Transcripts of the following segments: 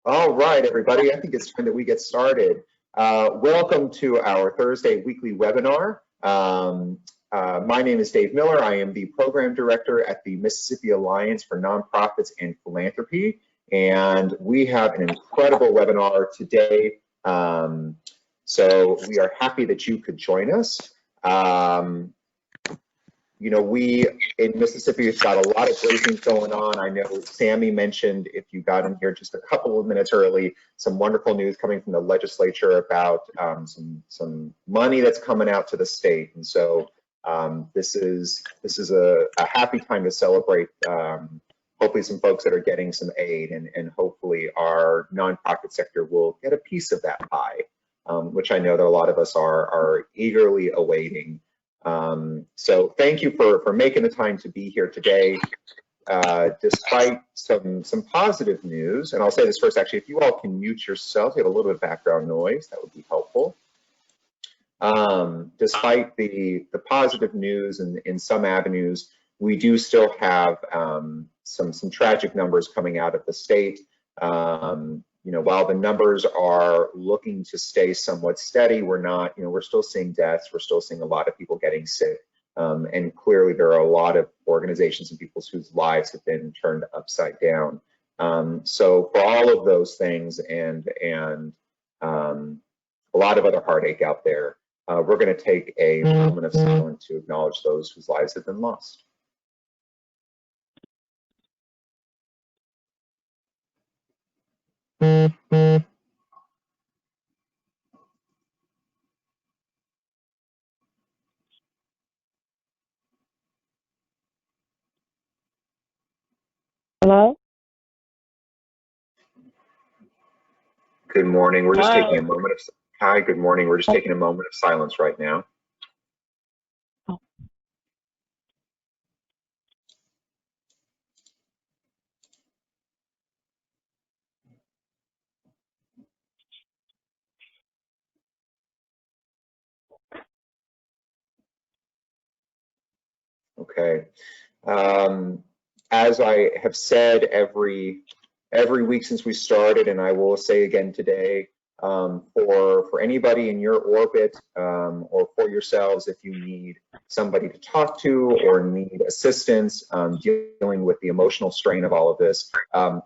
All right, everybody, I think it's time that we get started. Welcome to our Thursday weekly webinar. My name is Dave Miller. I am the Program Director at the Mississippi Alliance for Nonprofits and Philanthropy, and we have an incredible webinar today. So we are happy that you could join us. You know, we in Mississippi have got a lot of great things going on. I know Sammy mentioned, if you got in here just a couple of minutes early, some wonderful news coming from the legislature about some money that's coming out to the state. And so this is a happy time to celebrate. Hopefully some folks that are getting some aid, and hopefully our nonprofit sector will get a piece of that pie, which I know that a lot of us are eagerly awaiting. So thank you for making the time to be here today. Despite some positive news, and I'll say this first, actually, if you all can mute yourselves, you have a little bit of background noise, that would be helpful. Despite the positive news in some avenues, we do still have some tragic numbers coming out of the state. You know, while the numbers are looking to stay somewhat steady, we're not, you know, we're still seeing deaths, we're still seeing a lot of people getting sick. And clearly there are a lot of organizations and people whose lives have been turned upside down. So for all of those things and a lot of other heartache out there, we're going to take a moment of silence to acknowledge those whose lives have been lost. Hello? Good morning. We're just taking a moment of, hi, good morning. We're just taking a moment of silence right now. Okay. As I have said every week since we started, and I will say again today, for anybody in your orbit or for yourselves, if you need somebody to talk to or need assistance dealing with the emotional strain of all of this,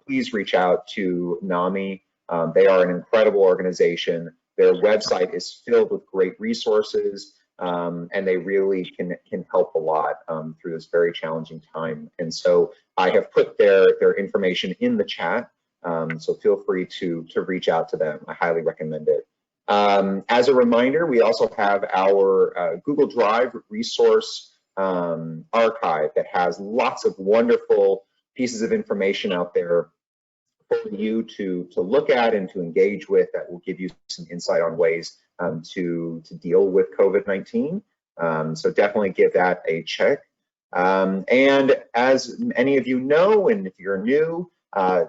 please reach out to NAMI. They are an incredible organization. Their website is filled with great resources. And they really can help a lot through this very challenging time. And so I have put their information in the chat, so feel free to reach out to them. I highly recommend it. As a reminder, we also have our Google Drive resource archive that has lots of wonderful pieces of information out there for you to look at and to engage with that will give you some insight on ways to deal with COVID-19. So definitely give that a check. And as many of you know, and if you're new,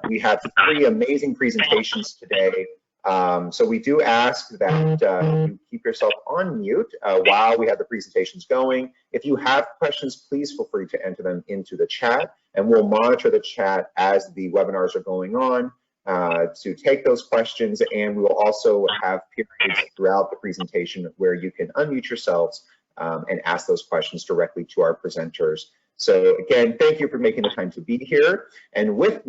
we have 3 amazing presentations today. So we do ask that you keep yourself on mute while we have the presentations going. If you have questions, please feel free to enter them into the chat, and we'll monitor the chat as the webinars are going on to take those questions, and we will also have periods throughout the presentation where you can unmute yourselves and ask those questions directly to our presenters. So again, thank you for making the time to be here. And with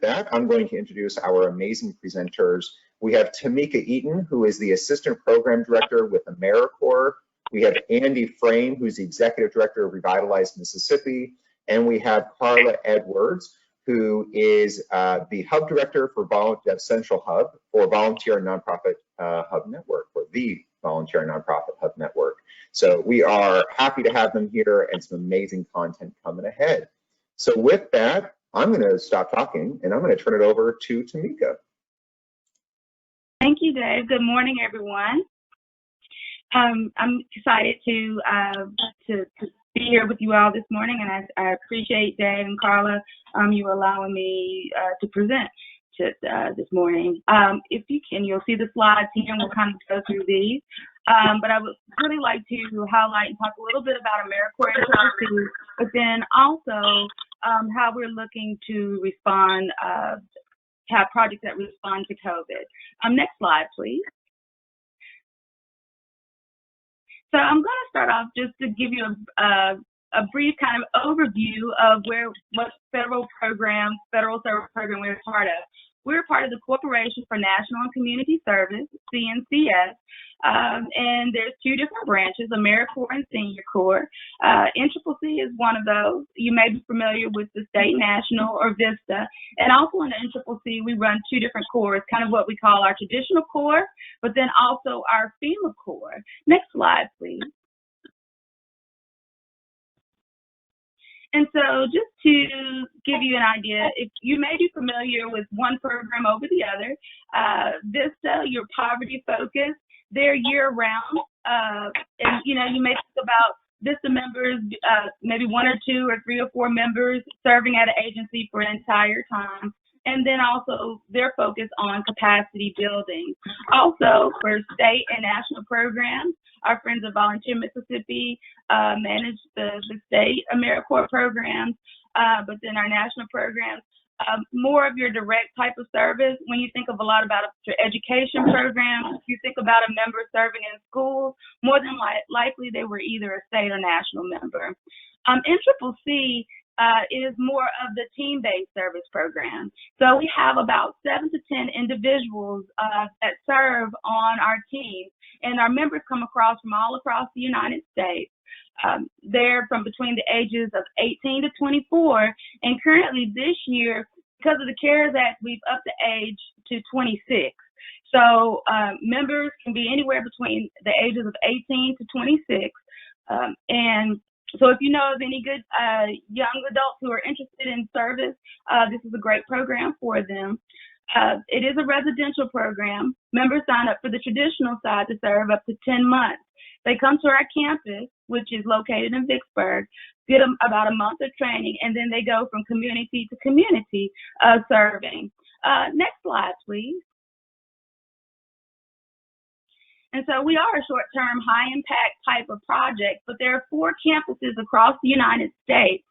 that, I'm going to introduce our amazing presenters. We have Tamika Eaton, who is the Assistant Program Director with AmeriCorps. We have Andy Frame, who's the Executive Director of Revitalize Mississippi. And we have Karla Edwards, who is the Hub Director for Central Hub for Volunteer and Nonprofit Hub Network, or the Volunteer and Nonprofit Hub Network. So we are happy to have them here and some amazing content coming ahead. So with that, I'm going to stop talking and I'm going to turn it over to Tamika. Thank you, Dave. Good morning, everyone. I'm excited to be here with you all this morning, and I appreciate Dave and Karla, you allowing me to present this morning. If you can, you'll see the slides here, and we'll kind of go through these. But I would really like to highlight and talk a little bit about AmeriCorps Institute, but then also how we're looking to respond have projects that respond to COVID. Next slide, please. So I'm going to start off just to give you a brief kind of overview of what federal service program we're part of. We're part of the Corporation for National and Community Service, CNCS, and there's two different branches, AmeriCorps and Senior Corps. NCCC is one of those. You may be familiar with the State National or VISTA. And also in the NCCC, we run two different corps, kind of what we call our traditional corps, but then also our FEMA corps. Next slide, please. And so just to give you an idea, if you may be familiar with one program over the other, VISTA, your poverty focus, they're year-round. And, you know, you may think about VISTA members, maybe 1 or 2 or 3 or 4 members serving at an agency for an entire time. And then also their focus on capacity building. Also for state and national programs, our friends at Volunteer Mississippi manage the state AmeriCorps programs, but then our national programs, more of your direct type of service. When you think of a lot about your education programs, you think about a member serving in schools, more than likely they were either a state or national member. NCCC is more of the team-based service program. So we have about 7 to 10 individuals that serve on our team, and our members come from all across the United States. They're from between the ages of 18 to 24, and currently this year, because of the CARES Act, we've upped the age to 26. So members can be anywhere between the ages of 18 to 26, and so if you know of any good young adults who are interested in service, this is a great program for them. It is a residential program. Members sign up for the traditional side to serve up to 10 months. They come to our campus, which is located in Vicksburg, get about a month of training, and then they go from community to community serving. Next slide, please. And so we are a short-term, high-impact type of project, but there are 4 campuses across the United States,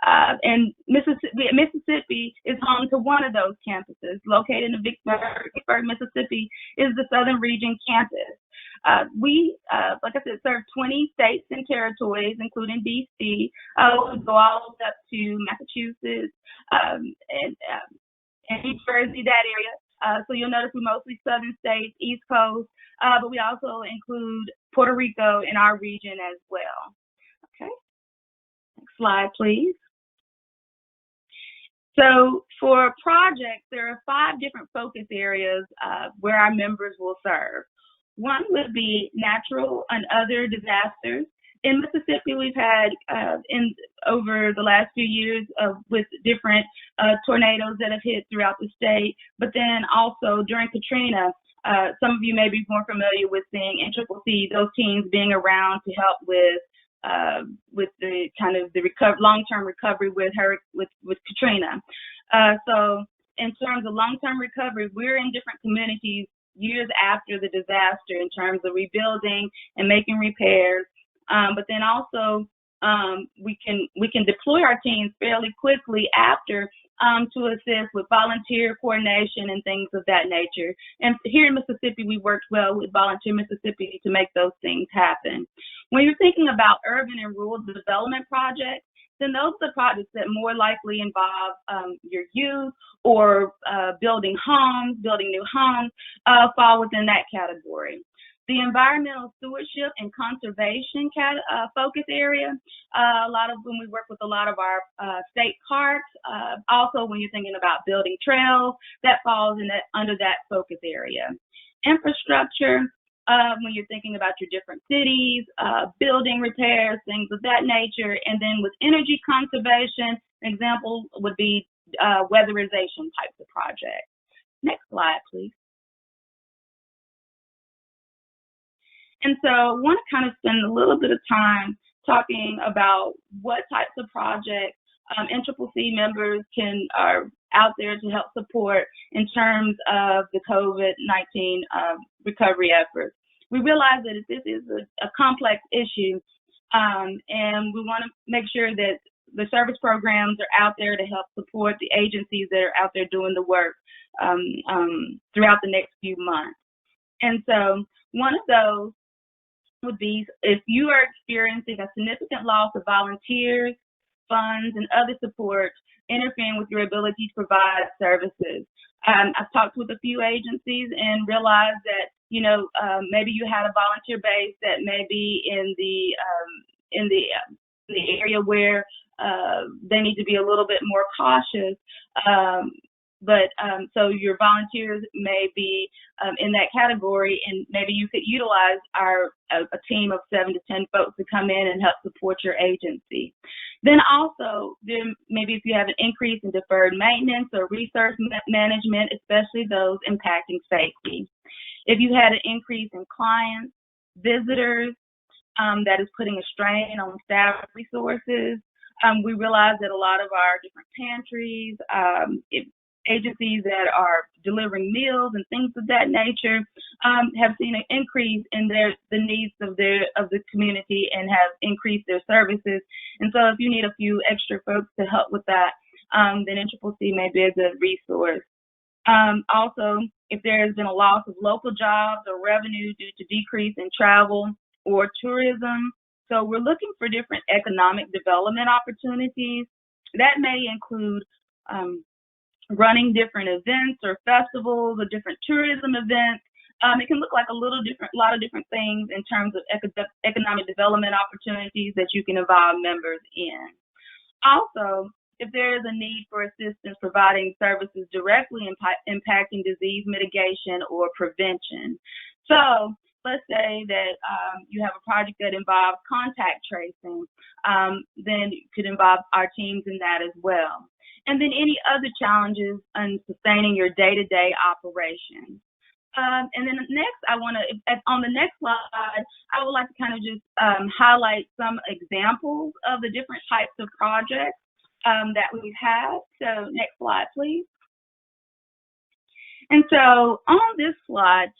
and Mississippi is home to one of those campuses. Located in Vicksburg, Mississippi, is the Southern Region campus. We, like I said, serve 20 states and territories, including D.C. We go all up to Massachusetts and New Jersey, that area. So you'll notice we mostly southern states, East Coast, but we also include Puerto Rico in our region as well. Okay, next slide, please. So for projects, there are 5 different focus areas where our members will serve. One would be natural and other disasters. In Mississippi, we've had over the last few years with different tornadoes that have hit throughout the state, but then also during Katrina, some of you may be more familiar with seeing NCCC, those teams being around to help with the kind of the long-term recovery with Katrina. So in terms of long-term recovery, we're in different communities years after the disaster in terms of rebuilding and making repairs. But then also we can deploy our teams fairly quickly after to assist with volunteer coordination and things of that nature. And here in Mississippi, we worked well with Volunteer Mississippi to make those things happen. When you're thinking about urban and rural development projects, then those are the projects that more likely involve your youth or building new homes, fall within that category. The environmental stewardship and conservation focus area, a lot of when we work with a lot of our state parks, also when you're thinking about building trails, that falls in under that focus area. Infrastructure, when you're thinking about your different cities, building repairs, things of that nature. And then with energy conservation, an example would be weatherization types of projects. Next slide, please. And so I want to kind of spend a little bit of time talking about what types of projects NCCC members are out there to help support in terms of the COVID-19 recovery efforts. We realize that this is a complex issue, and we want to make sure that the service programs are out there to help support the agencies that are out there doing the work throughout the next few months. And so one of those would be if you are experiencing a significant loss of volunteers, funds, and other support interfering with your ability to provide services. I've talked with a few agencies and realized that, maybe you had a volunteer base that may be in the area where they need to be a little bit more cautious. So your volunteers may be in that category, and maybe you could utilize a team of 7 to 10 folks to come in and help support your agency. Then also, maybe if you have an increase in deferred maintenance or resource management, especially those impacting safety. If you had an increase in clients, visitors, that is putting a strain on staff resources. We realize that a lot of our different pantries, agencies that are delivering meals and things of that nature have seen an increase in the needs of the community and have increased their services. And so if you need a few extra folks to help with that, then NCCC may be a good resource. Also, if there has been a loss of local jobs or revenue due to decrease in travel or tourism, so we're looking for different economic development opportunities. That may include running different events or festivals or different tourism events. It can look like a lot of different things in terms of economic development opportunities that you can involve members in. Also, if there is a need for assistance providing services directly impacting disease mitigation or prevention. So let's say that you have a project that involves contact tracing, then it could involve our teams in that as well. And then any other challenges in sustaining your day-to-day operations. And then next, on the next slide, I would like to kind of just highlight some examples of the different types of projects that we've had. So next slide, please. And so on this slide,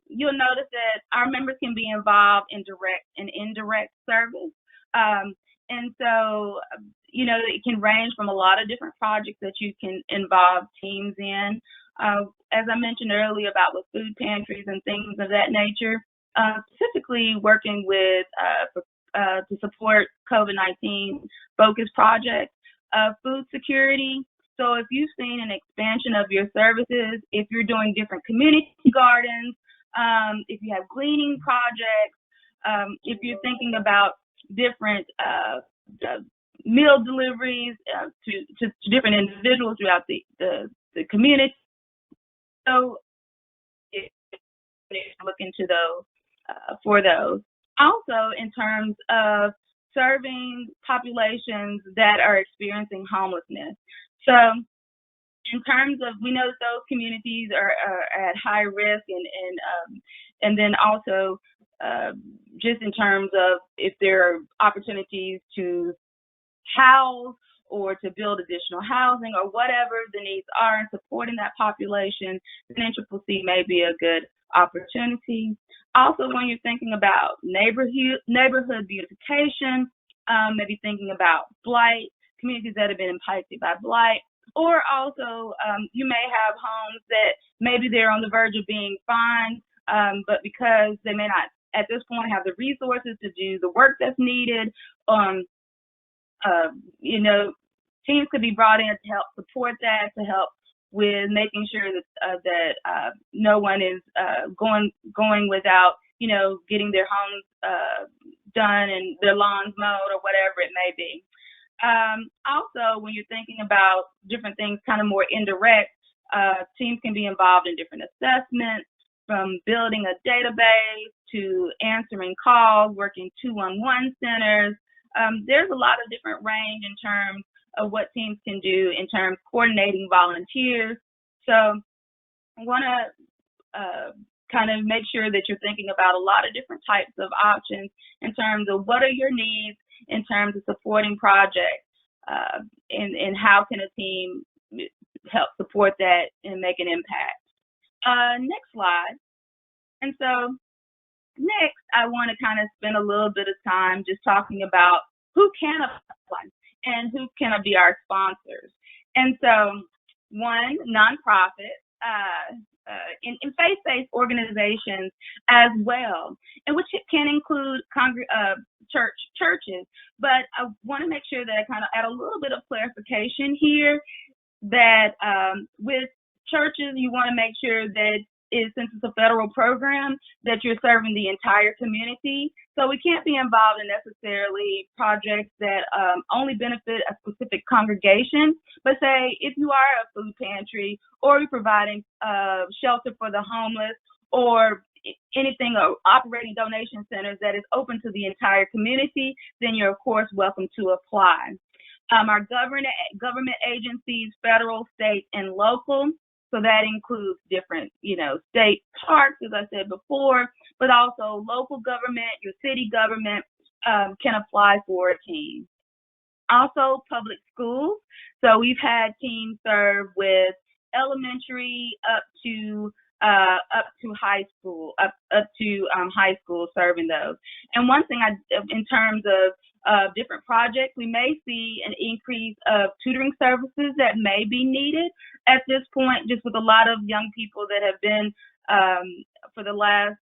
you'll notice that our members can be involved in direct and indirect service. And so, it can range from a lot of different projects that you can involve teams in. As I mentioned earlier about with food pantries and things of that nature, specifically working with to support COVID-19 focus projects, food security. So if you've seen an expansion of your services, if you're doing different community gardens, if you have gleaning projects, if you're thinking about different meal deliveries to different individuals throughout the community. So look into those for those. Also, in terms of serving populations that are experiencing homelessness. So in terms of, we know that those communities are at high risk, and then also just in terms of if there are opportunities to house or to build additional housing or whatever the needs are in supporting that population, then NCCC may be a good opportunity. Also, when you're thinking about neighborhood beautification, maybe thinking about blight, communities that have been impacted by blight, or also you may have homes that maybe they're on the verge of being fined, but because they may not at this point have the resources to do the work that's needed, teams could be brought in to help support that, to help with making sure that no one is going without, getting their homes done and their lawns mowed or whatever it may be. Also, when you're thinking about different things kind of more indirect, teams can be involved in different assessments, from building a database to answering calls, working 211 centers. There's a lot of different range in terms of what teams can do in terms of coordinating volunteers. So I want to kind of make sure that you're thinking about a lot of different types of options in terms of what are your needs in terms of supporting projects, and how can a team help support that and make an impact. Next slide. And so next, I want to kind of spend a little bit of time just talking about who can apply. and who can be our sponsors. And so, one, nonprofit, in faith-based organizations as well, and which can include churches. But I want to make sure that I kind of add a little bit of clarification here that with churches, you want to make sure that since it's a federal program, that you're serving the entire community. So we can't be involved in necessarily projects that only benefit a specific congregation. But say if you are a food pantry, or you're providing shelter for the homeless, or anything, or operating donation centers that is open to the entire community, then you're of course welcome to apply. Our government agencies, federal, state, and local. So that includes different, state parks, as I said before, but also local government, your city government can apply for a team. Also, public schools. So we've had teams serve with elementary up to high school, up to high school, serving those. And one thing in terms of different projects, we may see an increase of tutoring services that may be needed at this point, just with a lot of young people that have been for the last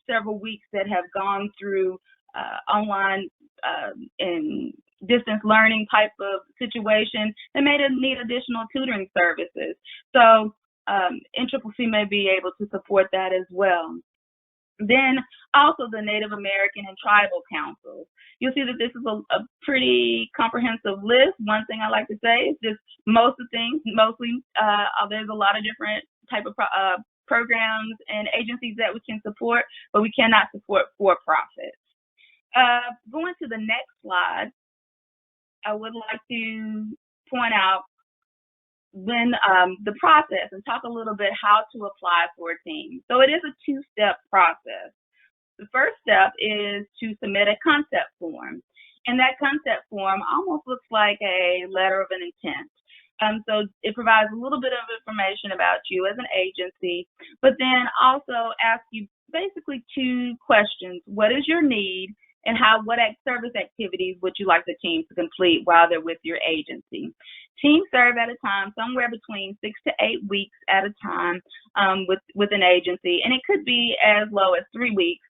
several weeks that have gone through online and distance learning type of situation. They may need additional tutoring services. So NCCC may be able to support that as well. Then also the Native American and tribal councils. You'll see that this is a pretty comprehensive list. One thing I like to say is just mostly there's a lot of different type of programs and agencies that we can support, but we cannot support for-profits. Going to the next slide, I would like to point out when the process and talk a little bit how to apply for a team. So it is a two-step process. The first step is to submit a concept form. And that concept form almost looks like a letter of an intent. So it provides a little bit of information about you as an agency, but then also asks you basically two questions. What is your need? And what service activities would you like the team to complete while they're with your agency? Teams serve at a time, somewhere between 6 to 8 weeks at a time with an agency, and it could be as low as 3 weeks,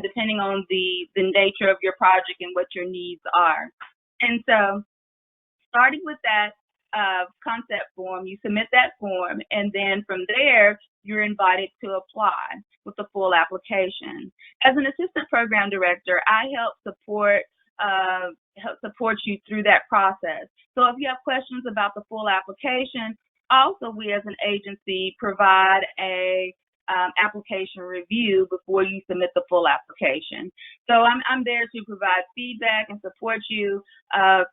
depending on the nature of your project and what your needs are. And so, starting with that concept form, you submit that form, and then from there, you're invited to apply with the full application. As an assistant program director, I help support you through that process. So if you have questions about the full application, also we as an agency provide a application review before you submit the full application. So I'm there to provide feedback and support you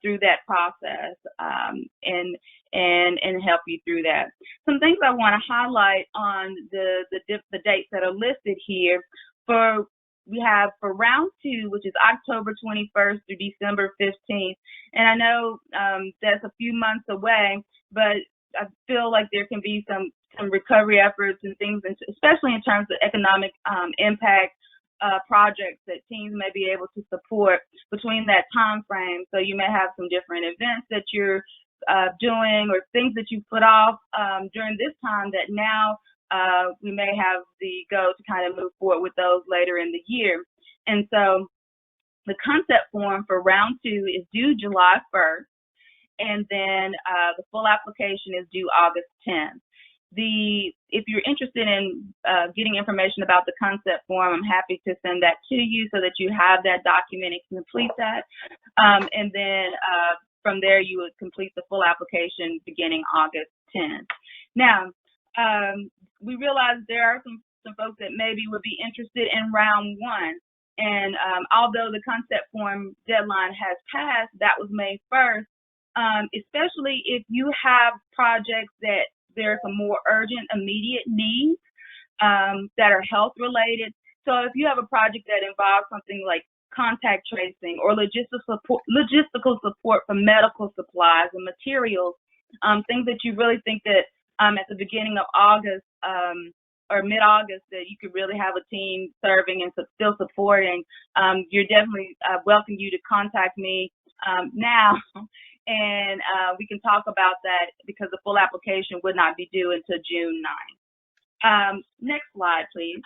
through that process and help you through that. Some things I want to highlight on the dates that are listed here. We have for round 2, which is October 21st through December 15th. And I know that's a few months away, but I feel like there can be some recovery efforts and things, especially in terms of economic impact projects that teams may be able to support between that time frame. So you may have some different events that you're doing, or things that you put off during this time that now we may have the go to kind of move forward with those later in the year. And so the concept form for round 2 is due July 1st, and then the full application is due August 10th. If you're interested in getting information about the concept form, I'm happy to send that to you so that you have that document and can complete that. And then from there, you would complete the full application beginning August 10th. Now, we realize there are some folks that maybe would be interested in round 1. And although the concept form deadline has passed, that was May 1st, especially if you have projects that there's some more urgent, immediate needs that are health related. So if you have a project that involves something like contact tracing or logistical support for medical supplies and materials, things that you really think that at the beginning of August or mid-August that you could really have a team serving and still supporting, you're definitely welcome you to contact me now and we can talk about that because the full application would not be due until June 9th. Next slide, please.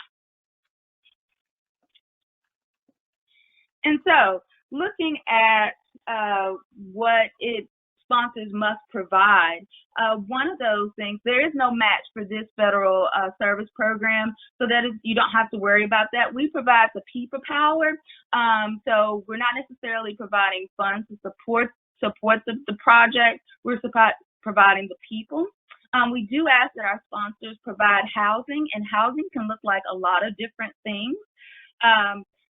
And so, looking at what sponsors must provide, one of those things, there is no match for this federal service program, so that is, you don't have to worry about that. We provide the people power, so we're not necessarily providing funds to support the project. We're providing the people. We do ask that our sponsors provide housing, and housing can look like a lot of different things.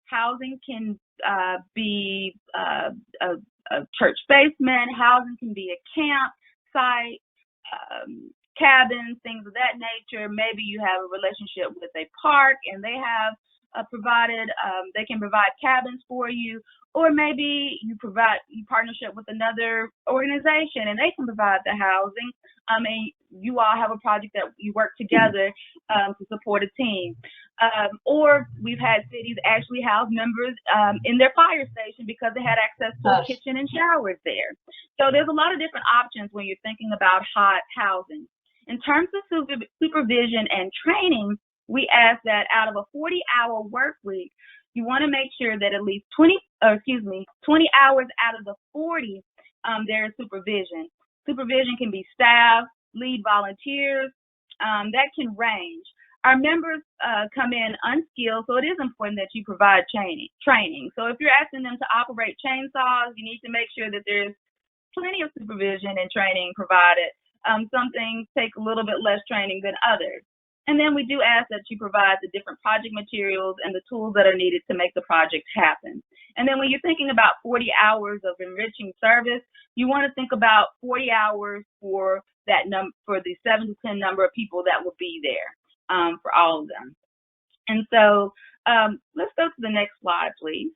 Housing can be a church basement. Housing can be a campsite, cabins, things of that nature. Maybe you have a relationship with a park and they have they can provide cabins for you, or maybe you partnership with another organization and they can provide the housing. And you all have a project that you work together to support a team. Or we've had cities actually house members in their fire station because they had access to a kitchen and showers there. So there's a lot of different options when you're thinking about hot housing. In terms of supervision and training, we ask that out of a 40-hour work week, you want to make sure that at least 20 hours out of the 40, there is supervision. Supervision can be staff, lead volunteers, that can range. Our members come in unskilled, so it is important that you provide training. So if you're asking them to operate chainsaws, you need to make sure that there's plenty of supervision and training provided. Some things take a little bit less training than others. And then we do ask that you provide the different project materials and the tools that are needed to make the project happen. And then when you're thinking about 40 hours of enriching service, you want to think about 40 hours for for the 7 to 10 number of people that will be there for all of them. And so let's go to the next slide, please.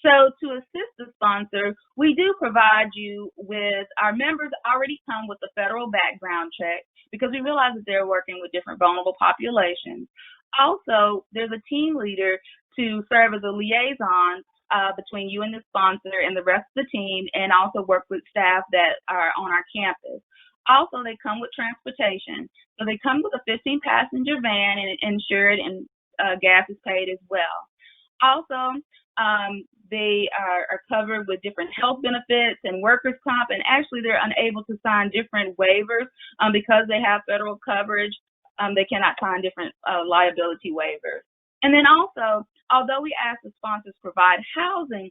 So to assist the sponsor, we do provide you with, our members already come with a federal background check because we realize that they're working with different vulnerable populations. Also, there's a team leader to serve as a liaison between you and the sponsor and the rest of the team, and also work with staff that are on our campus. Also, they come with transportation. So they come with a 15-passenger van and insured, and gas is paid as well. Also, they are covered with different health benefits and workers' comp, and actually they're unable to sign different waivers because they have federal coverage. They cannot sign different liability waivers. And then also, although we ask the sponsors provide housing,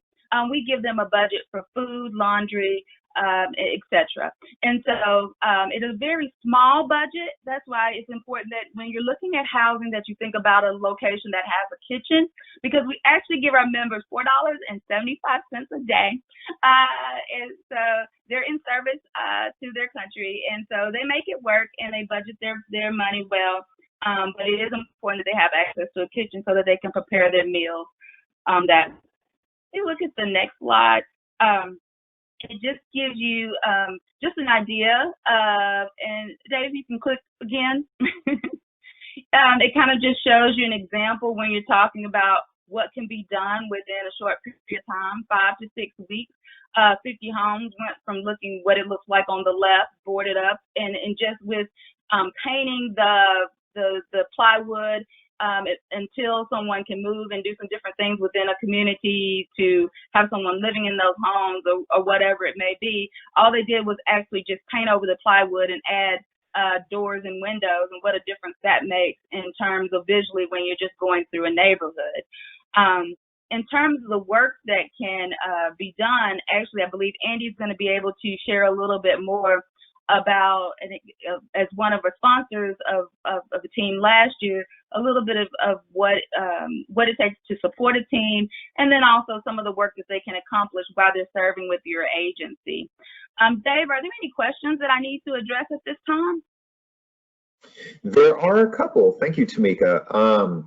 we give them a budget for food, laundry, etc. And so it is a very small budget. That's why it's important that when you're looking at housing that you think about a location that has a kitchen, because we actually give our members $4.75 a day. And so they're in service to their country, and so they make it work and they budget their money well. But it is important that they have access to a kitchen so that they can prepare their meals. If you look at the next slide, it just gives you just an idea of, and Dave, you can click again. It kind of just shows you an example when you're talking about what can be done within a short period of time, 5 to 6 weeks. 50 homes went from looking what it looks like on the left, boarded up, and just with painting the plywood until someone can move and do some different things within a community to have someone living in those homes or whatever it may be. All they did was actually just paint over the plywood and add doors and windows, and what a difference that makes in terms of visually when you're just going through a neighborhood. In terms of the work that can be done, actually, I believe Andy's going to be able to share a little bit more about, as one of our sponsors of the team last year, a little bit of what it takes to support a team, and then also some of the work that they can accomplish while they're serving with your agency. Dave, are there any questions that I need to address at this time? There are a couple. Thank you, Tamika.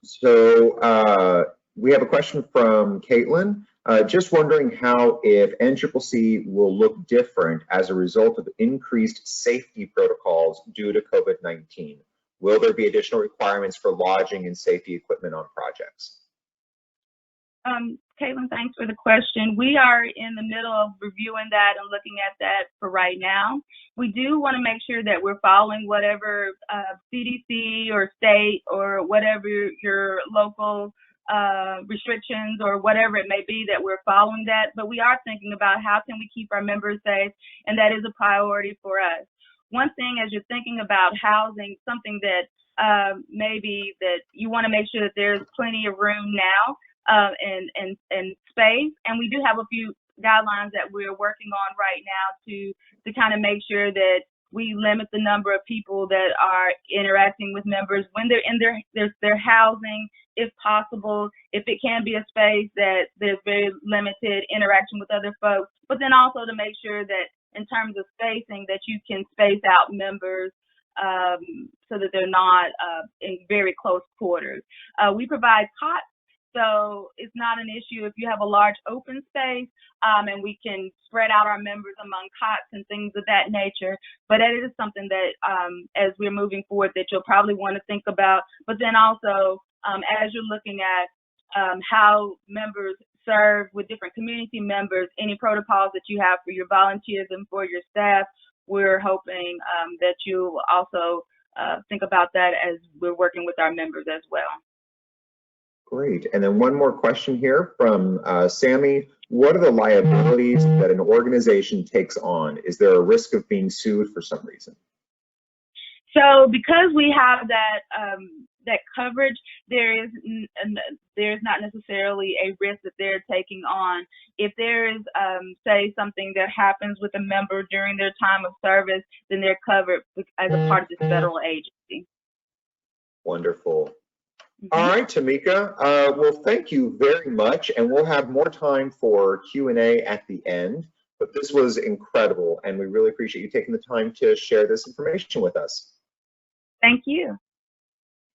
So we have a question from Caitlin. Just wondering how if NCCC will look different as a result of increased safety protocols due to COVID-19. Will there be additional requirements for lodging and safety equipment on projects? Caitlin, thanks for the question. We are in the middle of reviewing that and looking at that for right now. We do want to make sure that we're following whatever CDC or state or whatever your local restrictions or whatever it may be, that we're following that. But we are thinking about how can we keep our members safe, and that is a priority for us. One thing, as you're thinking about housing, something that maybe that you want to make sure that there's plenty of room now and space. And we do have a few guidelines that we're working on right now to kind of make sure that we limit the number of people that are interacting with members when they're in their housing, if possible. If it can be a space that there's very limited interaction with other folks, but then also to make sure that in terms of spacing, that you can space out members so that they're not in very close quarters. We provide cots, so it's not an issue if you have a large open space, and we can spread out our members among cots and things of that nature. But it is something that, as we're moving forward, that you'll probably want to think about. But then also, as you're looking at how members serve with different community members, any protocols that you have for your volunteers and for your staff, we're hoping that you also think about that as we're working with our members as well. Great. And then one more question here from Sammy. What are the liabilities that an organization takes on? Is there a risk of being sued for some reason? So because we have that that coverage, there's not necessarily a risk that they're taking on. If there is, say, something that happens with a member during their time of service, then they're covered as a part of this federal agency. Wonderful. All right, Tamika. Well, thank you very much, and we'll have more time for Q&A at the end. But this was incredible, and we really appreciate you taking the time to share this information with us. Thank you.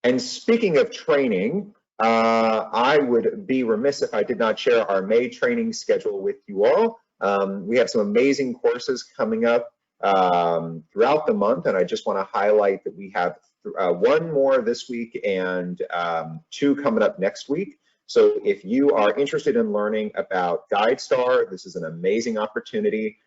And speaking of training, I would be remiss if I did not share our May training schedule with you all. We have some amazing courses coming up throughout the month, and I just want to highlight that we have one more this week and 2 coming up next week. So if you are interested in learning about GuideStar, this is an amazing opportunity.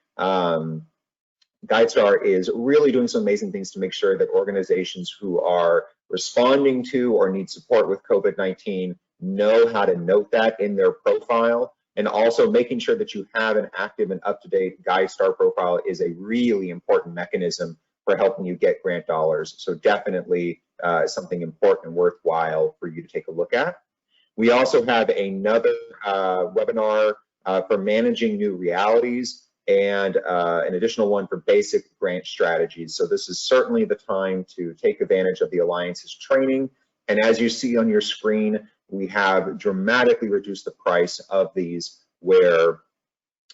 GuideStar is really doing some amazing things to make sure that organizations who are responding to or need support with COVID-19 know how to note that in their profile. And also making sure that you have an active and up-to-date GuideStar profile is a really important mechanism for helping you get grant dollars. So definitely something important and worthwhile for you to take a look at. We also have another webinar for managing new realities, and an additional one for basic grant strategies. So this is certainly the time to take advantage of the Alliance's training. And as you see on your screen, we have dramatically reduced the price of these, where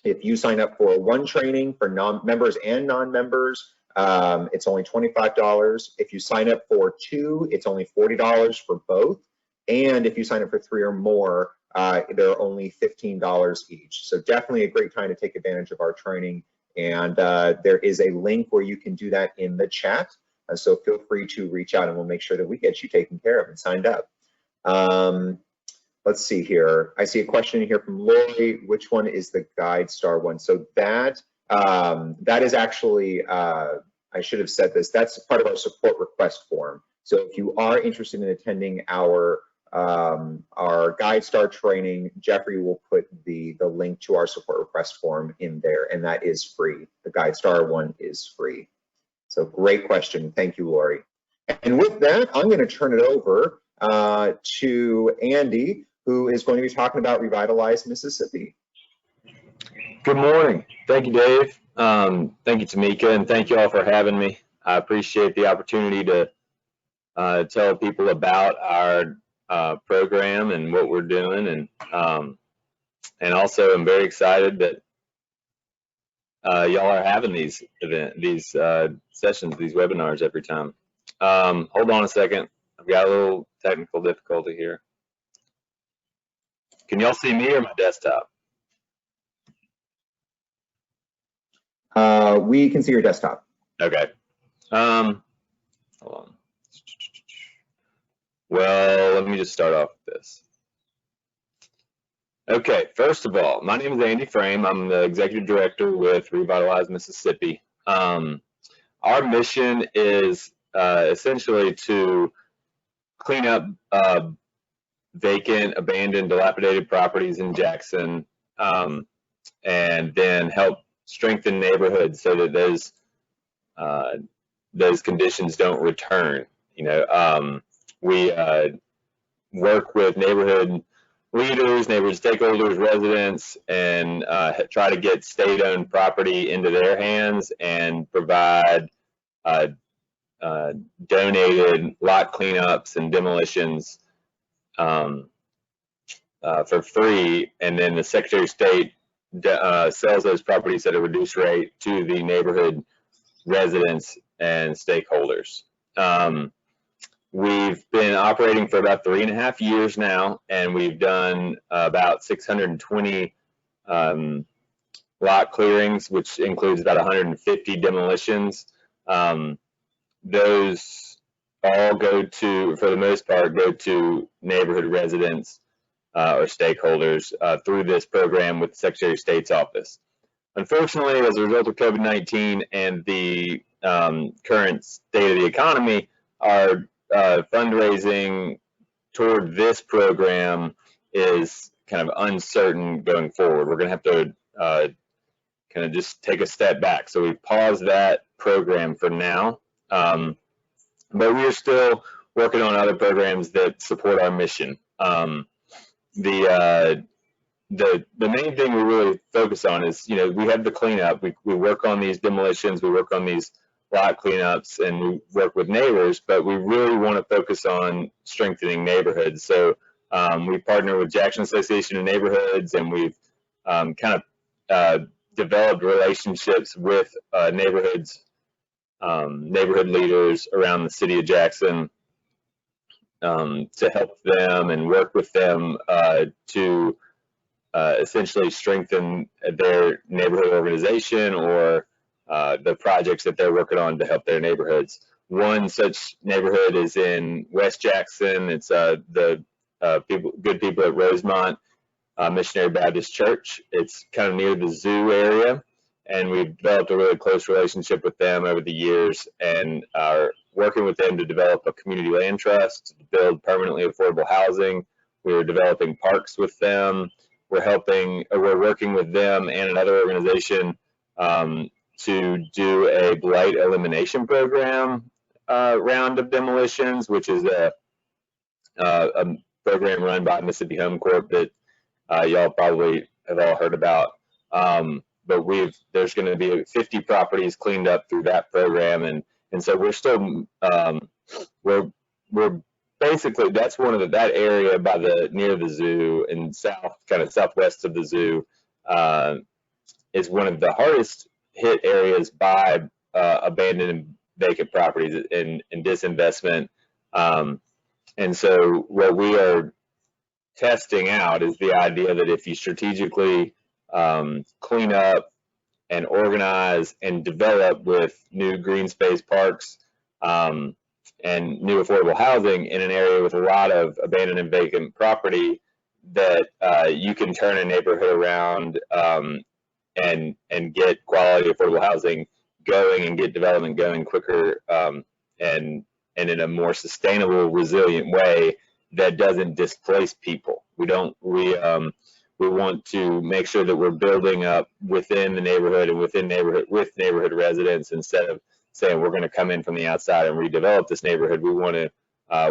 if you sign up for one training for members and non-members, it's only $25. If you sign up for 2, it's only $40 for both. And if you sign up for 3 or more, they're only $15 each. So definitely a great time to take advantage of our training. And there is a link where you can do that in the chat. So feel free to reach out and we'll make sure that we get you taken care of and signed up. Let's see here. I see a question here from Lori. Which one is the GuideStar one? So that is actually, I should have said this, that's part of our support request form. So if you are interested in attending our GuideStar training, Jeffrey will put the link to our support request form in there, and that is free. The GuideStar one is free. So great question. Thank you, Lori. And with that, I'm going to turn it over to Andy, who is going to be talking about Revitalize Mississippi. Good morning. Thank you, Dave. Thank you, Tamika, and thank you all for having me. I appreciate the opportunity to tell people about our program and what we're doing, and also I'm very excited that y'all are having these sessions, these webinars every time. Hold on a second. I've got a little technical difficulty here. Can y'all see me or my desktop? We can see your desktop. Okay. Hold on. Well, let me just start off with this. Okay, first of all, my name is Andy Frame. I'm the executive director with Revitalize Mississippi. Our mission is essentially to clean up vacant, abandoned, dilapidated properties in Jackson, and then help strengthen neighborhoods so that those conditions don't return. We work with neighborhood leaders, neighborhood stakeholders, residents, and try to get state-owned property into their hands and provide donated lot cleanups and demolitions for free, and then the Secretary of State sells those properties at a reduced rate to the neighborhood residents and stakeholders. We've been operating for about 3.5 years now, and we've done about 620 lot clearings, which includes about 150 demolitions. Those all go to, for the most part, go to neighborhood residents or stakeholders through this program with the Secretary of State's office. Unfortunately, as a result of COVID-19 and the current state of the economy, our fundraising toward this program is kind of uncertain going forward. We're going to have to kind of just take a step back. So we've paused that program for now, but we are still working on other programs that support our mission. The main thing we really focus on is, we have the cleanup. We work on these demolitions, we work on these lot cleanups, and we work with neighbors, but we really want to focus on strengthening neighborhoods. So we partner with Jackson Association of Neighborhoods, and we've kind of developed relationships with neighborhood leaders around the city of Jackson to help them and work with them to essentially strengthen their neighborhood organization or the projects that they're working on to help their neighborhoods. One such neighborhood is in West Jackson. It's the good people at Rosemont Missionary Baptist Church. It's kind of near the zoo area, and we've developed a really close relationship with them over the years and are working with them to develop a community land trust to build permanently affordable housing. We're developing parks with them. We're working with them and another organization to do a blight elimination program round of demolitions, which is a program run by Mississippi Home Corp that y'all probably have all heard about. But there's going to be 50 properties cleaned up through that program, and so we're still we're basically, that's one of that area by near the zoo and kind of southwest of the zoo is one of the hardest hit areas by abandoned and vacant properties and disinvestment. And so what we are testing out is the idea that if you strategically clean up and organize and develop with new green space parks and new affordable housing in an area with a lot of abandoned and vacant property, that you can turn a neighborhood around and get quality affordable housing going and get development going quicker and in a more sustainable, resilient way that doesn't displace people. We want to make sure that we're building up within the neighborhood and with neighborhood residents, instead of saying we're going to come in from the outside and redevelop this neighborhood. We want to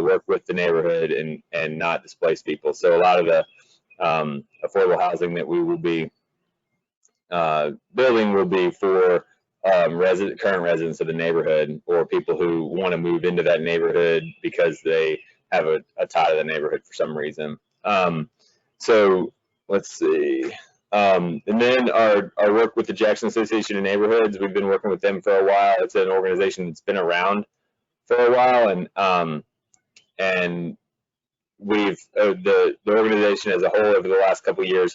work with the neighborhood and not displace people. So a lot of the affordable housing that we will be building will be for current residents of the neighborhood, or people who want to move into that neighborhood because they have a tie to the neighborhood for some reason. So let's see. And then our work with the Jackson Association of Neighborhoods, we've been working with them for a while. It's an organization that's been around for a while, and we've the organization as a whole over the last couple of years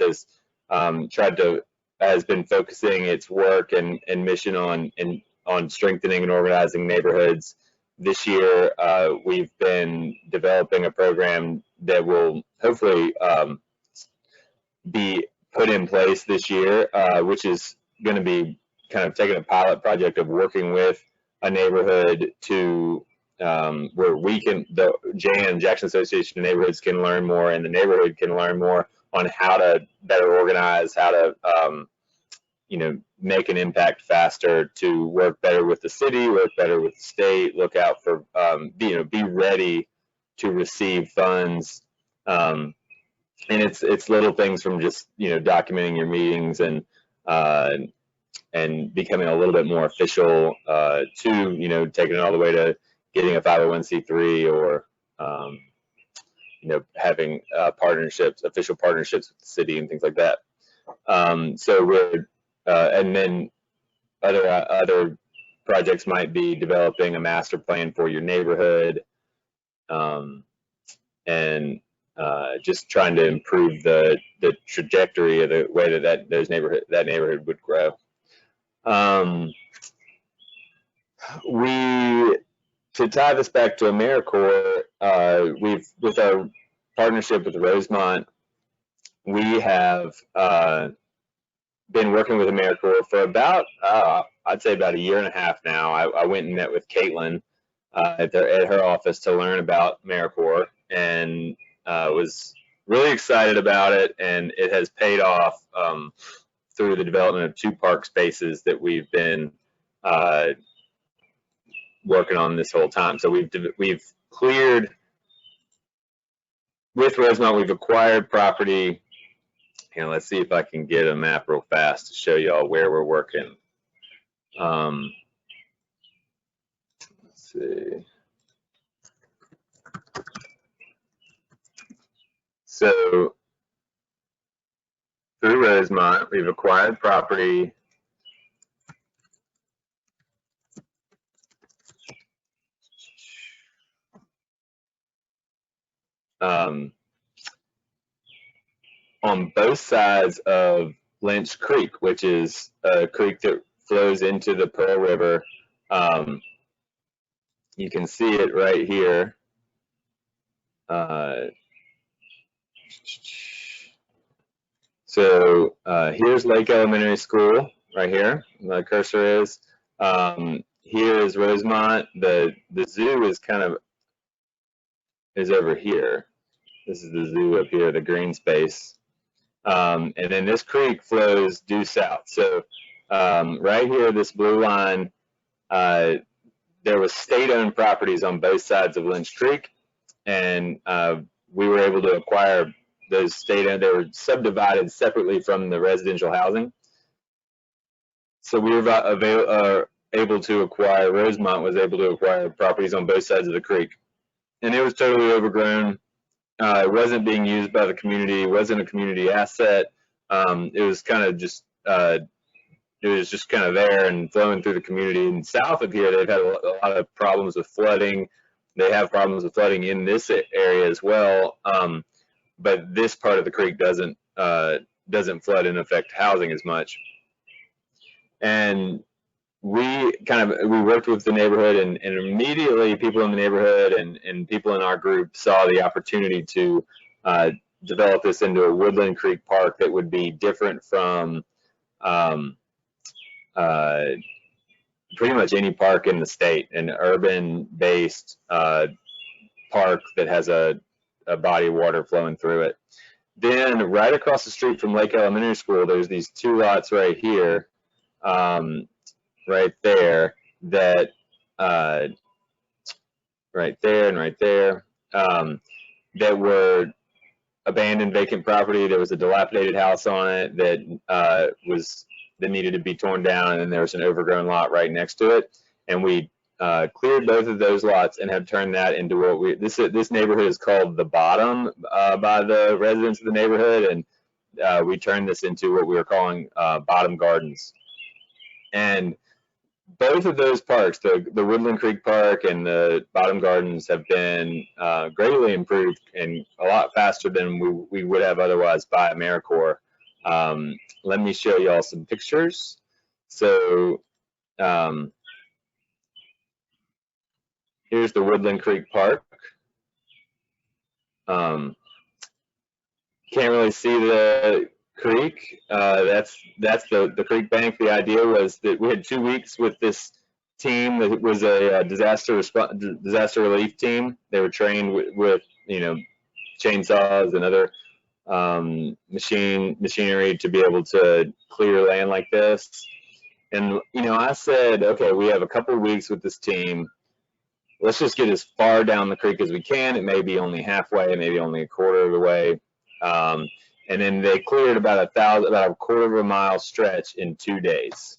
has been focusing its work and mission on strengthening and organizing neighborhoods. This year, we've been developing a program that will hopefully be put in place this year, which is going to be kind of taking a pilot project of working with a neighborhood to where we can, the Jackson Association of Neighborhoods can learn more, and the neighborhood can learn more on how to better organize, how to make an impact faster, to work better with the city, work better with the state, look out for be ready to receive funds. And it's little things from just documenting your meetings and becoming a little bit more official, to taking it all the way to getting a 501c3 or having official partnerships with the city and things like that. So we're and then other projects might be developing a master plan for your neighborhood, and just trying to improve the trajectory of the way that neighborhood would grow. To tie this back to AmeriCorps, with our partnership with Rosemont, we have been working with AmeriCorps for about, I'd say about a year and a half now. I went and met with Caitlin at her office to learn about AmeriCorps, and was really excited about it, and it has paid off through the development of 2 park spaces that we've been working on this whole time. So we've cleared, with Rosemont, we've acquired property. And let's see if I can get a map real fast to show y'all where we're working. Let's see. So through Rosemont, we've acquired property on both sides of Lynch Creek, which is a creek that flows into the Pearl River. You can see it right here. So here's Lake Elementary School right here. The cursor is. Here is Rosemont. The zoo is is over here. This is the zoo up here, the green space. And then this creek flows due south. So right here, this blue line, there was state-owned properties on both sides of Lynch Creek, and we were able to acquire those state-owned. They were subdivided separately from the residential housing. So we were able to acquire, Rosemont was able to acquire properties on both sides of the creek, and it was totally overgrown. It wasn't being used by the community. It wasn't a community asset. It was kind of just there and flowing through the community. And south of here, they've had a lot of problems with flooding. They have problems with flooding in this area as well. But this part of the creek doesn't flood and affect housing as much. And we worked with the neighborhood, and immediately people in the neighborhood and people in our group saw the opportunity to develop this into a Woodland Creek Park that would be different from pretty much any park in the state, an urban-based park that has a body of water flowing through it. Then right across the street from Lake Elementary School, there's these 2 lots right here, right there, that right there and right there, that were abandoned vacant property. There was a dilapidated house on it that needed to be torn down, and then there was an overgrown lot right next to it. And we cleared both of those lots and have turned that into what this neighborhood is called the Bottom by the residents of the neighborhood, and we turned this into what we were calling Bottom Gardens. And both of those parks, the Woodland Creek Park and the Bottom Gardens, have been greatly improved and a lot faster than we would have otherwise by AmeriCorps. Let me show y'all some pictures. So here's the Woodland Creek Park. Can't really see creek. That's the creek bank. The idea was that we had 2 weeks with this team that was a disaster relief team. They were trained with chainsaws and other machinery to be able to clear land like this. And I said, okay, we have a couple of weeks with this team. Let's just get as far down the creek as we can. It may be only halfway, maybe only a quarter of the way. And then they cleared about a quarter of a mile stretch in 2 days.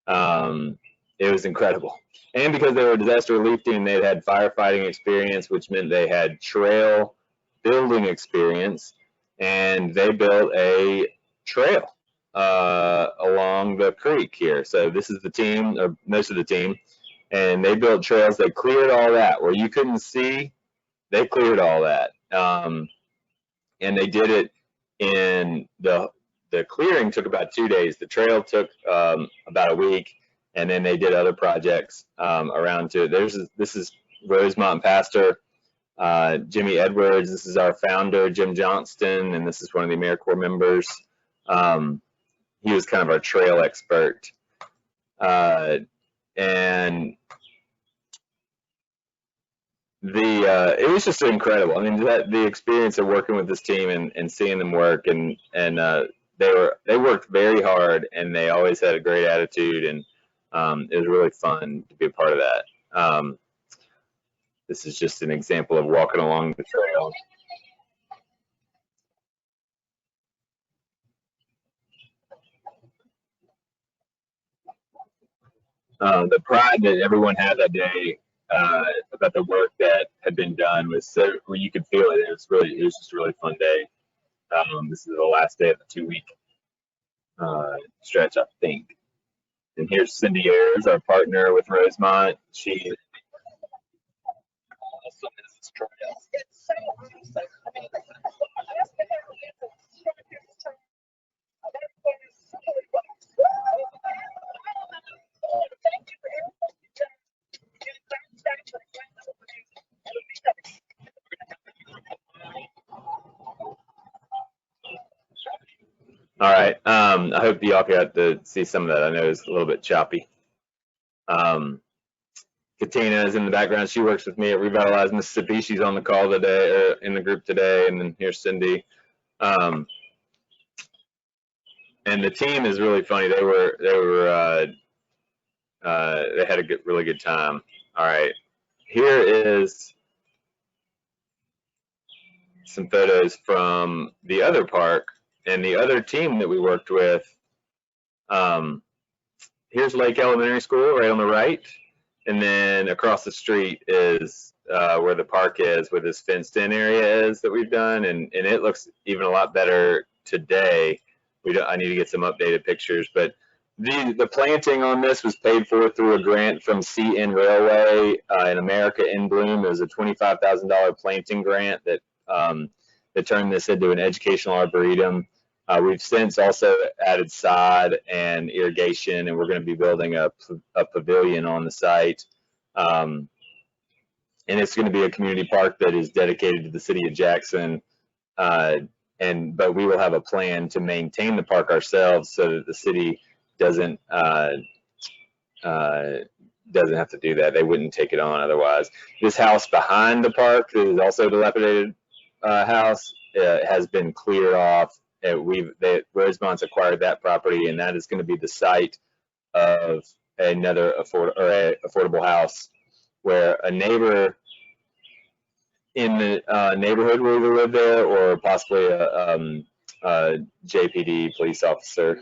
It was incredible. And because they were a disaster relief team, they had firefighting experience, which meant they had trail building experience, and they built a trail along the creek here. So this is the team, or most of the team, and they built trails. They cleared all that where you couldn't see. They cleared all that, and they did it in the clearing took about 2 days. The trail took about a week, and then they did other projects around to it. This is Rosemont pastor Jimmy Edwards. This is our founder, Jim Johnston, and this is one of the AmeriCorps members. He was kind of our trail expert. And it was just incredible. I mean, the experience of working with this team and seeing them work, and they worked very hard, and they always had a great attitude, and it was really fun to be a part of that. This is just an example of walking along the trail. The pride that everyone had that day about the work that had been done was so, where you could feel it. It was just a really fun day. This is the last day of the 2-week stretch, I think. And here's Cindy Ayers, our partner with Rosemont. She also is this trail. All right. I hope y'all got to see some of that. I know it's a little bit choppy. Katina is in the background. She works with me at Revitalize Mississippi. She's on the call today, in the group today. And then here's Cindy. And the team is really funny. They had a really good time. All right. Here is some photos from the other park and the other team that we worked with. Here's Lake Elementary School right on the right. And then across the street is where the park is, where this fenced in area is that we've done. And it looks even a lot better today. I need to get some updated pictures, but the planting on this was paid for through a grant from CN Railway in America in Bloom. It was a $25,000 planting grant that turned this into an educational arboretum. We've since also added sod and irrigation, and we're going to be building a pavilion on the site. And it's going to be a community park that is dedicated to the city of Jackson. But we will have a plan to maintain the park ourselves so that the city doesn't have to do that. They wouldn't take it on otherwise. This house behind the park that is also a dilapidated house has been cleared off. Rosemont's acquired that property, and that is going to be the site of another affordable house where a neighbor in the neighborhood will either live there or possibly a JPD police officer.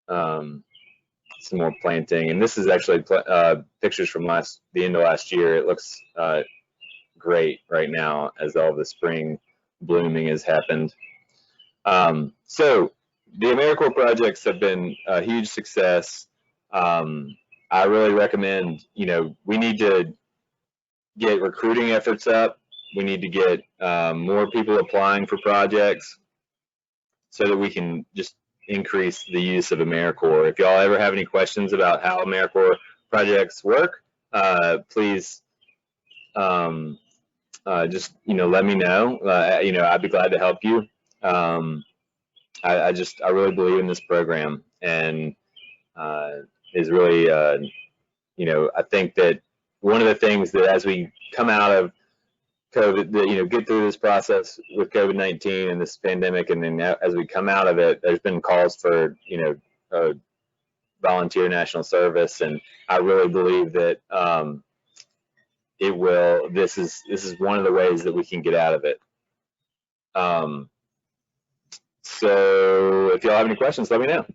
Some more planting, and this is actually pictures from the end of last year. It looks great right now as all the spring blooming has happened. So the AmeriCorps projects have been a huge success. I really recommend, we need to get recruiting efforts up. We need to get more people applying for projects so that we can just increase the use of AmeriCorps. If y'all ever have any questions about how AmeriCorps projects work, please just let me know. I'd be glad to help you. I really believe in this program, and is really, you know, I think that one of the things that as we come out of COVID, you know, get through this process with COVID-19 and this pandemic, and then as we come out of it, there's been calls for, you know, volunteer national service, and I really believe that it will. This is one of the ways that we can get out of it. So if y'all have any questions, let me know.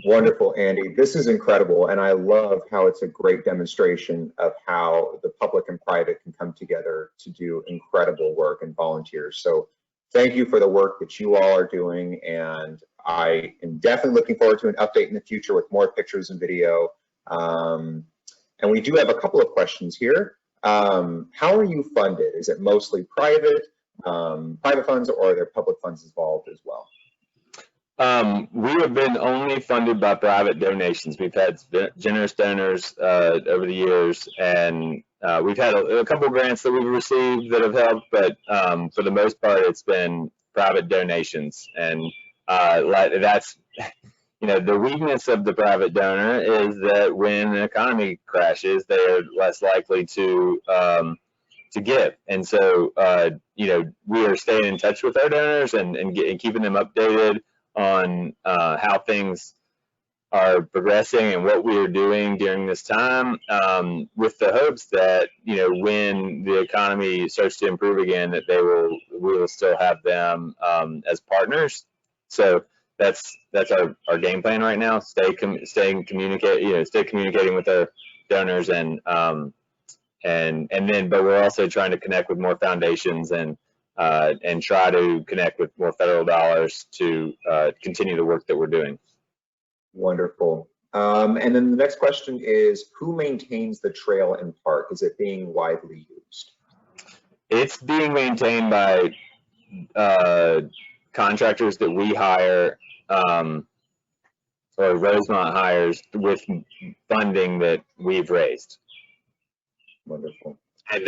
Wonderful, Andy. This is incredible, and I love how it's a great demonstration of how the public and private can come together to do incredible work and volunteers. So thank you for the work that you all are doing, and I am definitely looking forward to an update in the future with more pictures and video. And we do have a couple of questions here. How are you funded? Is it mostly private funds, or are there public funds involved as well? We have been only funded by private donations. We've had generous donors over the years, and we've had a couple grants that we've received that have helped, but for the most part, it's been private donations. And that's, you know, the weakness of the private donor is that when the economy crashes, they're less likely to give. And so, you know, we are staying in touch with our donors and keeping them updated on how things are progressing and what we are doing during this time, with the hopes that, you know, when the economy starts to improve again, that we will still have them as partners. So that's our game plan right now. Stay communicating with our donors, and then, but we're also trying to connect with more foundations and try to connect with more federal dollars to continue the work that we're doing. Wonderful. And then the next question is, who maintains the trail and park? Is it being widely used? It's being maintained by contractors that we hire, or Rosemont hires with funding that we've raised. Wonderful. And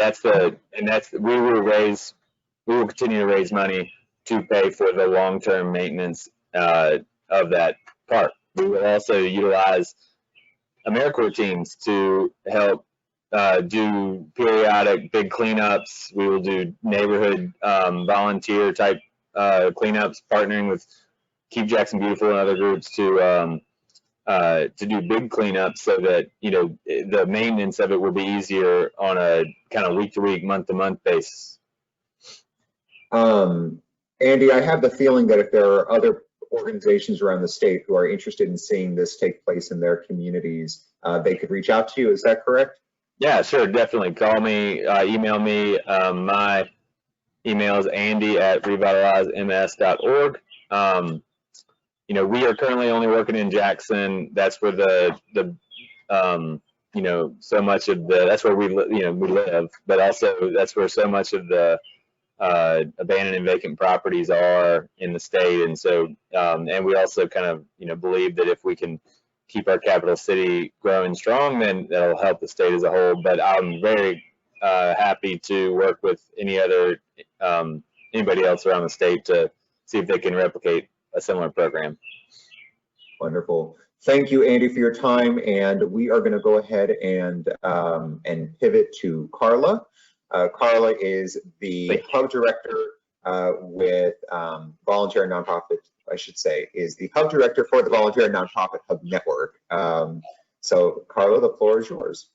we will continue to raise money to pay for the long-term maintenance of that park. We will also utilize AmeriCorps teams to help do periodic big cleanups. We will do neighborhood volunteer type cleanups, partnering with Keep Jackson Beautiful and other groups to do big cleanups, so that, you know, the maintenance of it will be easier on a kind of week-to-week, month-to-month basis. Andy, I have the feeling that if there are other organizations around the state who are interested in seeing this take place in their communities, they could reach out to you. Is that correct? Yeah, sure, definitely. Call me, email me. My email is andy@revitalizems.org. You know, we are currently only working in Jackson. That's where you know, so much of that's where we live, but also that's where so much of the abandoned and vacant properties are in the state. And so, and we also kind of, you know, believe that if we can keep our capital city growing strong, then that'll help the state as a whole. But I'm very happy to work with anybody else around the state to see if they can replicate a similar program. Wonderful. Thank you, Andy, for your time. And we are going to go ahead and pivot to Karla. Karla is the hub director with Volunteer and Nonprofit, I should say, is the hub director for the Volunteer and Nonprofit Hub Network. So Karla, the floor is yours.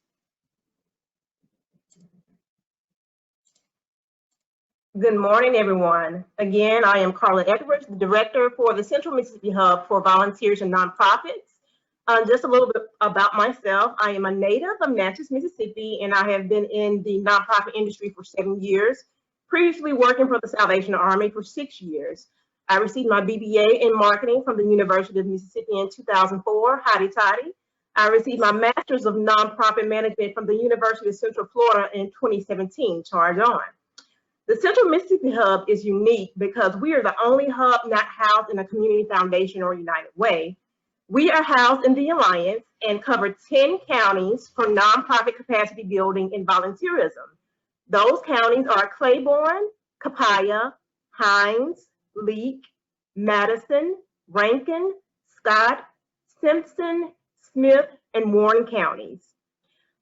Good morning, everyone. Again, I am Karla Edwards, the director for the Central Mississippi Hub for Volunteers and Nonprofits. Just a little bit about myself. I am a native of Natchez, Mississippi, and I have been in the nonprofit industry for 7 years, previously working for the Salvation Army for 6 years. I received my BBA in marketing from the University of Mississippi in 2004, hotty toddy. I received my Master's of Nonprofit Management from the University of Central Florida in 2017, charge on. The Central Mississippi Hub is unique because we are the only hub not housed in a community foundation or United Way. We are housed in the Alliance and cover 10 counties for nonprofit capacity building and volunteerism. Those counties are Claiborne, Copiah, Hinds, Leake, Madison, Rankin, Scott, Simpson, Smith, and Warren counties.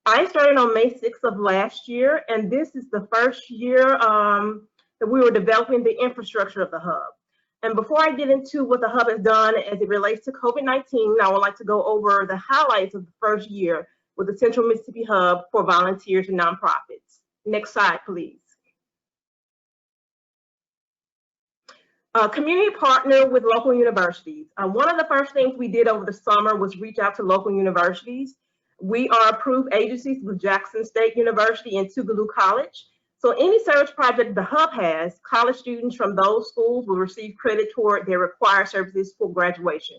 I started on May 6th of last year, and this is the first year that we were developing the infrastructure of the hub. And before I get into what the hub has done as it relates to COVID-19, I would like to go over the highlights of the first year with the Central Mississippi Hub for volunteers and nonprofits. Next slide, please. Community partner with local universities. One of the first things we did over the summer was reach out to local universities. We are approved agencies with Jackson State University and Tougaloo College. So any service project the hub has, college students from those schools will receive credit toward their required services for graduation.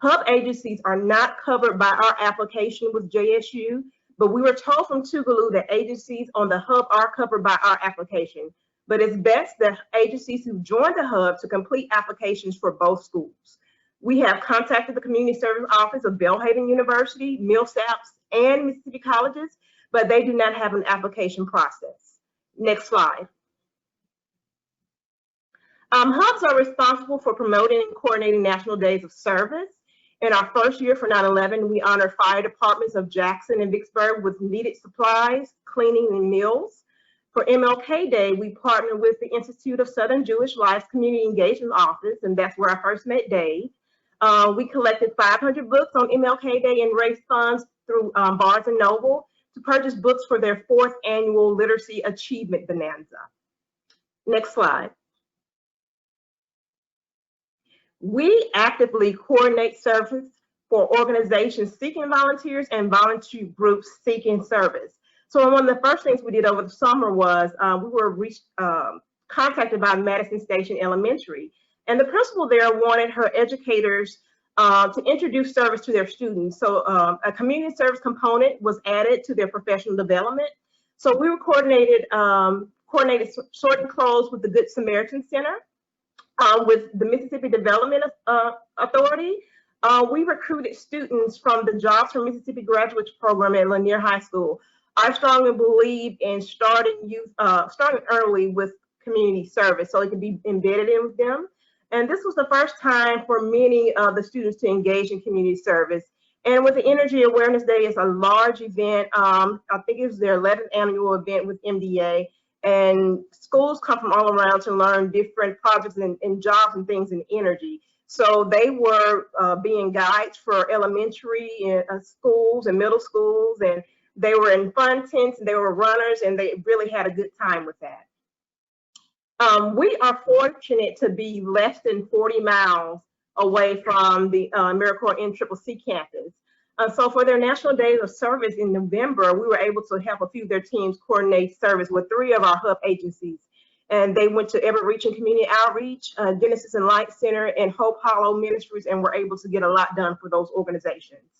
Hub agencies are not covered by our application with JSU, but we were told from Tougaloo that agencies on the hub are covered by our application. But it's best that agencies who join the hub to complete applications for both schools. We have contacted the Community Service Office of Belhaven University, Millsaps, and Mississippi Colleges, but they do not have an application process. Next slide. Hubs are responsible for promoting and coordinating National Days of Service. In our first year for 9/11, we honored fire departments of Jackson and Vicksburg with needed supplies, cleaning, and meals. For MLK Day, we partnered with the Institute of Southern Jewish Life's Community Engagement Office, and that's where I first met Dave. We collected 500 books on MLK Day and raised funds through Barnes & Noble to purchase books for their 4th annual Literacy Achievement Bonanza. Next slide. We actively coordinate service for organizations seeking volunteers and volunteer groups seeking service. So one of the first things we did over the summer was we were contacted by Madison Station Elementary, and the principal there wanted her educators to introduce service to their students. So a community service component was added to their professional development. So we were coordinated sorting clothes with the Good Samaritan Center, with the Mississippi Development Authority. We recruited students from the Jobs for Mississippi Graduates Program at Lanier High School. I strongly believe in starting early with community service so it can be embedded in with them. And this was the first time for many of the students to engage in community service. And with the Energy Awareness Day, it's a large event. I think it was their 11th annual event with MDA. And schools come from all around to learn different projects and jobs and things in energy. So they were being guides for elementary schools and middle schools, and they were in fun tents, and they were runners, and they really had a good time with that. We are fortunate to be less than 40 miles away from the AmeriCorps NCCC campus. So for their National Days of Service in November, we were able to help a few of their teams coordinate service with 3 of our hub agencies. And they went to Everett Reach and Community Outreach, Genesis and Light Center, and Hope Hollow Ministries, and were able to get a lot done for those organizations.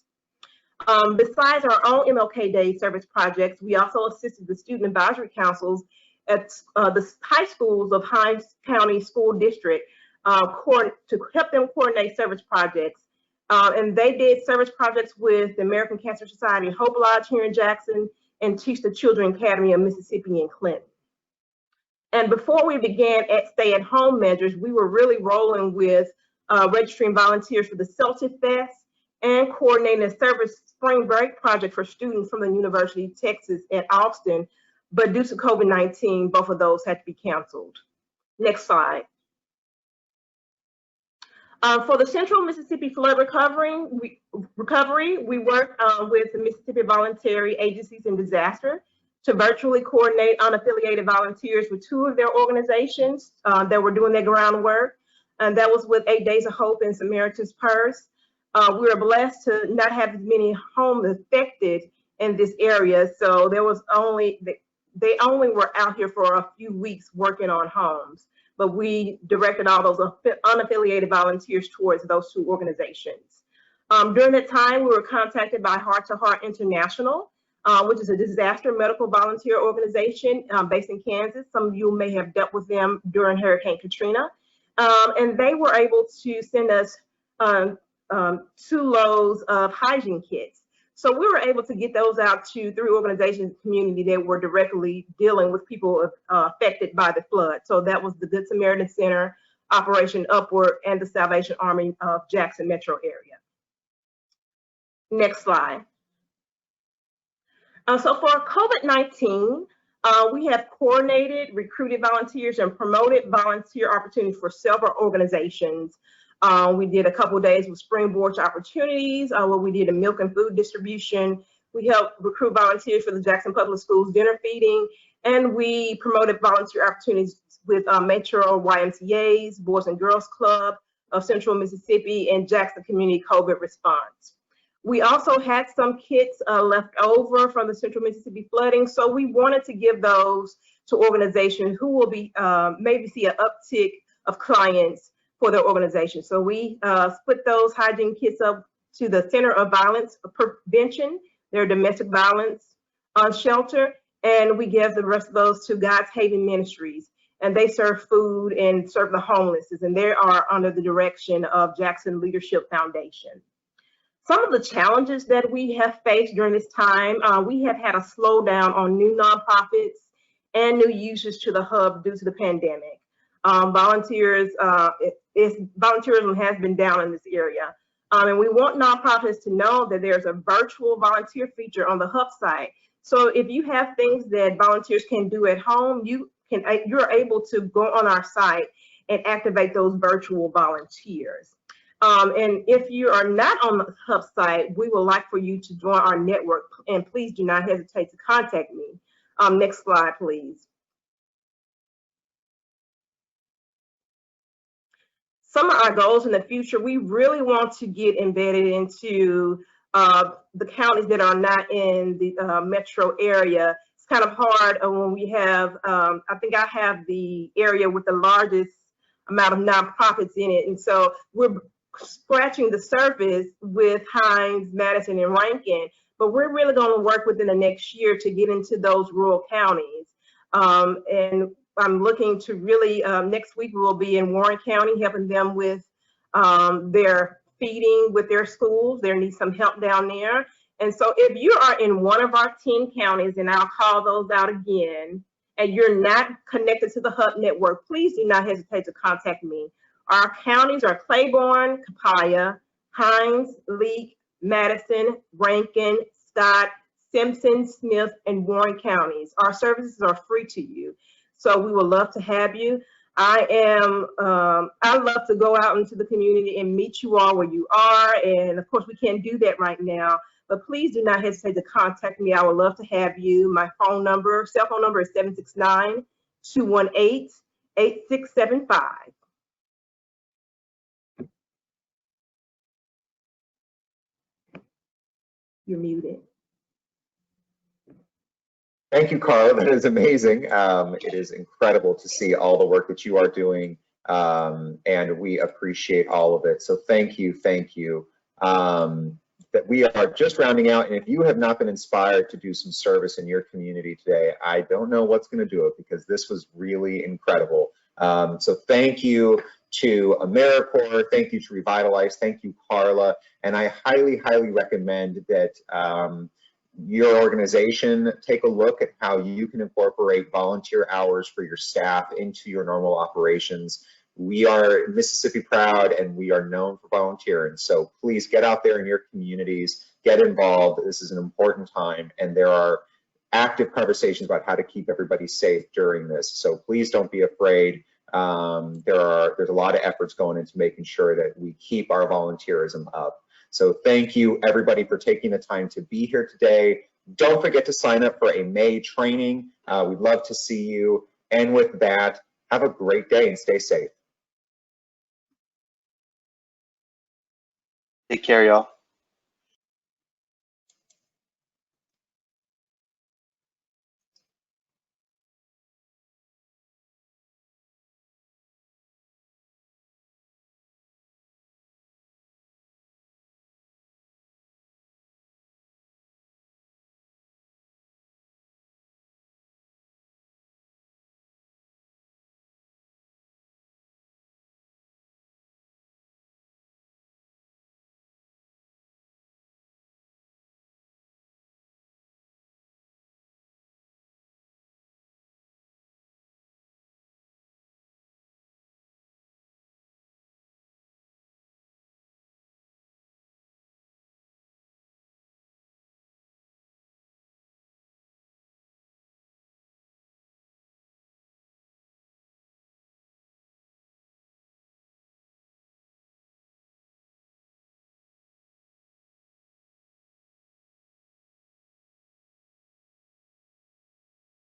Besides our own MLK Day service projects, we also assisted the student advisory councils at the high schools of Hinds County School District to help them coordinate service projects. And they did service projects with the American Cancer Society Hope Lodge here in Jackson and Teach the Children Academy of Mississippi in Clinton. And before we began at stay-at-home measures, we were really rolling with registering volunteers for the Celtic Fest and coordinating a service spring break project for students from the University of Texas at Austin. But due to COVID-19, both of those had to be canceled. Next slide. For the Central Mississippi Flood Recovery, we work with the Mississippi Voluntary Agencies in Disaster to virtually coordinate unaffiliated volunteers with 2 of their organizations that were doing their groundwork. And that was with 8 Days of Hope and Samaritan's Purse. We were blessed to not have as many homes affected in this area. So there was they only were out here for a few weeks working on homes, but we directed all those unaffiliated volunteers towards those 2 organizations. During that time, we were contacted by Heart to Heart International, which is a disaster medical volunteer organization based in Kansas. Some of you may have dealt with them during Hurricane Katrina. And they were able to send us 2 loads of hygiene kits. So we were able to get those out to 3 organizations in the community that were directly dealing with people affected by the flood. So that was the Good Samaritan Center, Operation Upward and the Salvation Army of Jackson metro area. Next slide. So for COVID-19, we have coordinated, recruited volunteers, and promoted volunteer opportunities for several organizations. We did a couple of days with Springboard Opportunities, where we did a milk and food distribution. We helped recruit volunteers for the Jackson Public Schools dinner feeding, and we promoted volunteer opportunities with Metro YMCA's Boys and Girls Club of Central Mississippi and Jackson Community COVID Response. We also had some kits left over from the Central Mississippi flooding, so we wanted to give those to organizations who will be maybe see an uptick of clients for their organization. So we split those hygiene kits up to the Center of Violence Prevention, their domestic violence shelter, and we give the rest of those to God's Haven Ministries, and they serve food and serve the homeless, and they are under the direction of Jackson Leadership Foundation. Some of the challenges that we have faced during this time, we have had a slowdown on new nonprofits and new users to the hub due to the pandemic. Volunteerism has been down in this area. And we want nonprofits to know that there's a virtual volunteer feature on the hub site. So if you have things that volunteers can do at home, you're able to go on our site and activate those virtual volunteers. And if you are not on the hub site, we would like for you to join our network, and please do not hesitate to contact me. Next slide, please. Some of our goals in the future, we really want to get embedded into the counties that are not in the metro area. It's kind of hard when we have, I think I have the area with the largest amount of nonprofits in it. And so we're scratching the surface with Hines, Madison, and Rankin, but we're really going to work within the next year to get into those rural counties. And I'm looking to really, next week we will be in Warren County, helping them with their feeding with their schools. There needs some help down there. And so if you are in one of our 10 counties, and I'll call those out again, and you're not connected to the Hub Network, please do not hesitate to contact me. Our counties are Claiborne, Capaya, Hines, Leake, Madison, Rankin, Scott, Simpson, Smith, and Warren counties. Our services are free to you, so we would love to have you. I love to go out into the community and meet you all where you are, and of course we can't do that right now, but please do not hesitate to contact me. I would love to have you. My phone number, cell phone number is 769-218-8675. You're muted. Thank you, Karla. That is amazing. It is incredible to see all the work that you are doing, and we appreciate all of it. So thank you, thank you. That we are just rounding out, and if you have not been inspired to do some service in your community today, I don't know what's going to do it, because this was really incredible. So thank you to AmeriCorps, thank you to Revitalize, thank you, Karla, and I highly, highly recommend that your organization take a look at how you can incorporate volunteer hours for your staff into your normal operations. We are Mississippi proud, and we are known for volunteering. So please get out there in your communities, get involved. This is an important time, and there are active conversations about how to keep everybody safe during this. So please don't be afraid. There's a lot of efforts going into making sure that we keep our volunteerism up. So thank you everybody for taking the time to be here today. Don't forget to sign up for a May training. We'd love to see you. And with that, have a great day and stay safe. Take care, y'all.